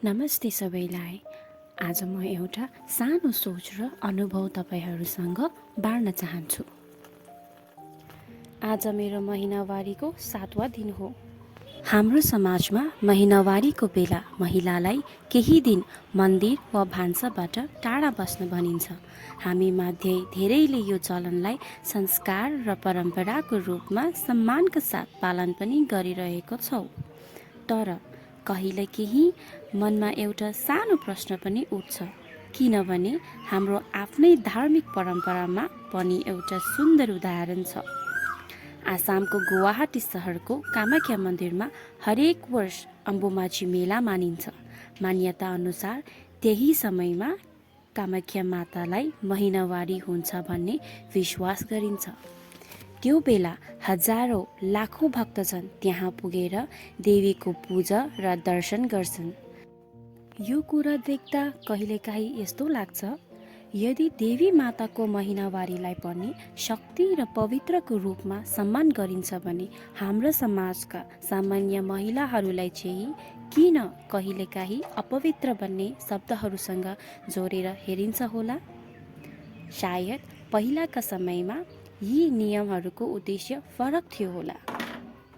नमस्ते सबैलाई। आज म एउटा सानो सोच र अनुभव तपाईहरूसँग बाँड्न चाहन्छु। आज मेरो महिनावारीको 7वाँ दिन हो। हाम्रो समाजमा महिनावारीको बेला महिलालाई केही दिन मन्दिर वा भान्साबाट टाढा बस्न भनिन्छ। हामी मध्ये धेरैले यो चलनलाई संस्कार र परम्पराको रूपमा सम्मानका साथ पालन पनि गरिरहेको छौँ। तर कहिले केही मनमा एउटा सानो प्रश्न पनि उठ्छ, किनभने हाम्रो आफ्नै धार्मिक परम्परामा पनि एउटा सुन्दर उदाहरण छ। आसामको गुवाहाटी सहरको कामाख्या मन्दिरमा हरेक वर्ष अम्बुमाची मेला मानिन्छ। मान्यता अनुसार त्यही समयमा कामाख्या मातालाई महिनावारी हुन्छ भन्ने विश्वास गरिन्छ। त्यो बेला हजारौं लाखौं भक्तजन त्यहाँ पुगेर देवीको पूजा र दर्शन गर्छन्। यो कुरा देख्दा कहिलेकाहीँ यस्तो लाग्छ, यदि देवी माताको महिनावारीलाई पनि शक्ति र पवित्रको रूपमा सम्मान गरिन्छ भने हाम्रो समाजका सामान्य महिलाहरूलाई चाहिँ किन कहिलेकाहीँ अपवित्र भन्ने शब्दहरूसँग जोडेर हेरिन्छ होला? सायद पहिलाका समयमा यी नियमहरूको उद्देश्य फरक थियो होला।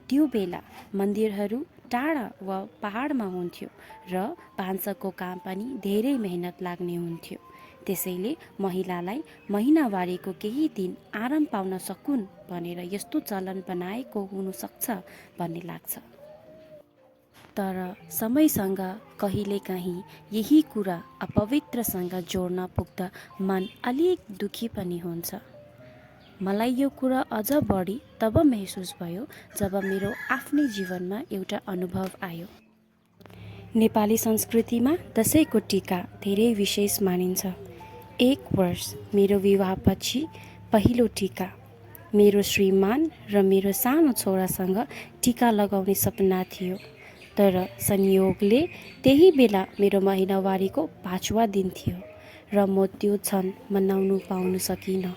त्यो बेला मन्दिरहरू टाढा वा पहाडमा हुन्थ्यो र भान्साको काम पनि धेरै मेहनत लाग्ने हुन्थ्यो। त्यसैले महिलालाई महिनावारीको केही दिन आराम पाउन सकुन् भनेर यस्तो चलन बनाएको हुन सक्छ भन्ने लाग्छ। तर समयसँग कहिलेकाहीँ यही कुरा अपवित्रसँग जोड्न पुग्दा मन अलिक दुखी पनि हुन्छ। मलाई यो कुरा अझ बढी तब महसुस भयो जब मेरो आफ्नै जीवनमा एउटा अनुभव आयो। नेपाली संस्कृतिमा दशैंको टीका धेरै विशेष मानिन्छ। एक वर्ष मेरो विवाहपछि पहिलो टीका मेरो श्रीमान र मेरो सानो छोरासँग टीका लगाउने सपना थियो। तर संयोगले त्यही बेला मेरो महिनावारीको 5वाँ दिन थियो र म त्यो क्षण मनाउनु पाउन सकिनँ।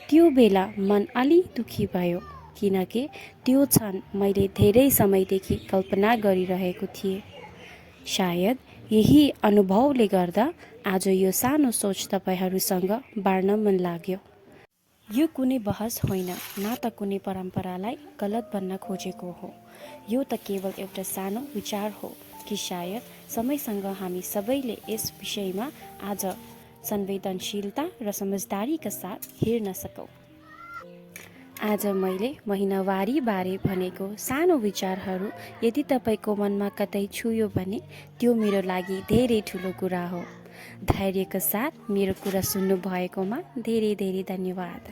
त्यो बेला मन अलि दुखी भयो, किनकि त्यो क्षण मैले धेरै समयदेखि कल्पना गरिरहेको थिएँ। सायद यही अनुभवले गर्दा आज यो सानो सोच तपाईहरूसँग बाँड्न मन लाग्यो। यो कुनै बहस होइन, न त कुनै परम्परालाई गलत भन्न खोजेको हो। यो त केवल एउटा सानो विचार हो कि सायद समयसँग हामी सबैले यस विषयमा आज संवेदनशीलता र समझदारीका साथ हेर्न सकौँ। आज मैले महिनावारी बारे भनेको सानो विचारहरू यदि तपाईको मनमा कतै छुयो भने त्यो मेरो लागि धेरै ठुलो कुरा हो। धैर्यका साथ मेरो कुरा सुन्नु भएकोमा धेरै धेरै धन्यवाद।